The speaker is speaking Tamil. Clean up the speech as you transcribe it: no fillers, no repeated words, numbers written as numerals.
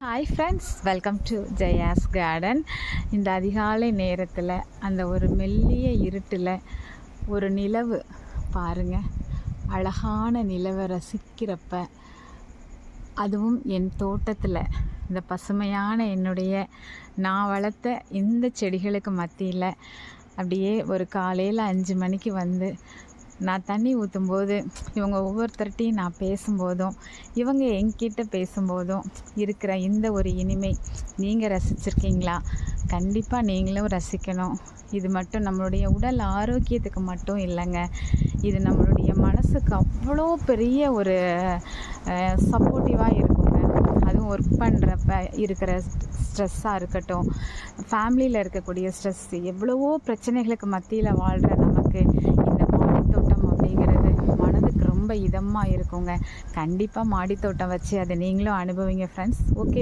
Hi friends, welcome to Jaya's garden. இந்த அதிகாலை நேரத்தில் அந்த ஒரு மெல்லிய இருட்டில் ஒரு நிலவு பாருங்கள், அழகான நிலவை ரசிக்கிறப்ப, அதுவும் என் தோட்டத்தில் இந்த பசுமையான என்னுடைய நான் வளர்த்த இந்த செடிகளுக்கு மத்தியில் அப்படியே ஒரு காலையில் 5 மணிக்கு வந்து நான் தண்ணி ஊற்றும்போது இவங்க ஒவ்வொருத்தர்கிட்டையும் நான் பேசும்போதும் இவங்க என்கிட்ட பேசும்போதும் இருக்கிற இந்த ஒரு இனிமை நீங்கள் ரசிச்சிருக்கீங்களா? கண்டிப்பாக நீங்களும் ரசிக்கணும். இது மட்டும் நம்மளுடைய உடல் ஆரோக்கியத்துக்கு மட்டும் இல்லைங்க, இது நம்மளுடைய மனசுக்கு அவ்வளோ பெரிய ஒரு சப்போர்ட்டிவாக இருக்குங்க. அதுவும் ஒர்க் பண்ணுறப்ப இருக்கிற ஸ்ட்ரெஸ்ஸாக இருக்கட்டும், ஃபேமிலியில் இருக்கக்கூடிய ஸ்ட்ரெஸ், எவ்வளவோ பிரச்சனைகளுக்கு மத்தியில் வாழ்கிற நமக்கு இந்த மாடித்தோட்டம் அப்படிங்கிறது மனதுக்கு ரொம்ப இதமாக இருக்குங்க. கண்டிப்பாக மாடித்தோட்டம் வச்சு அதை நீங்களும் அனுபவிங்க ஃப்ரெண்ட்ஸ். ஓகே.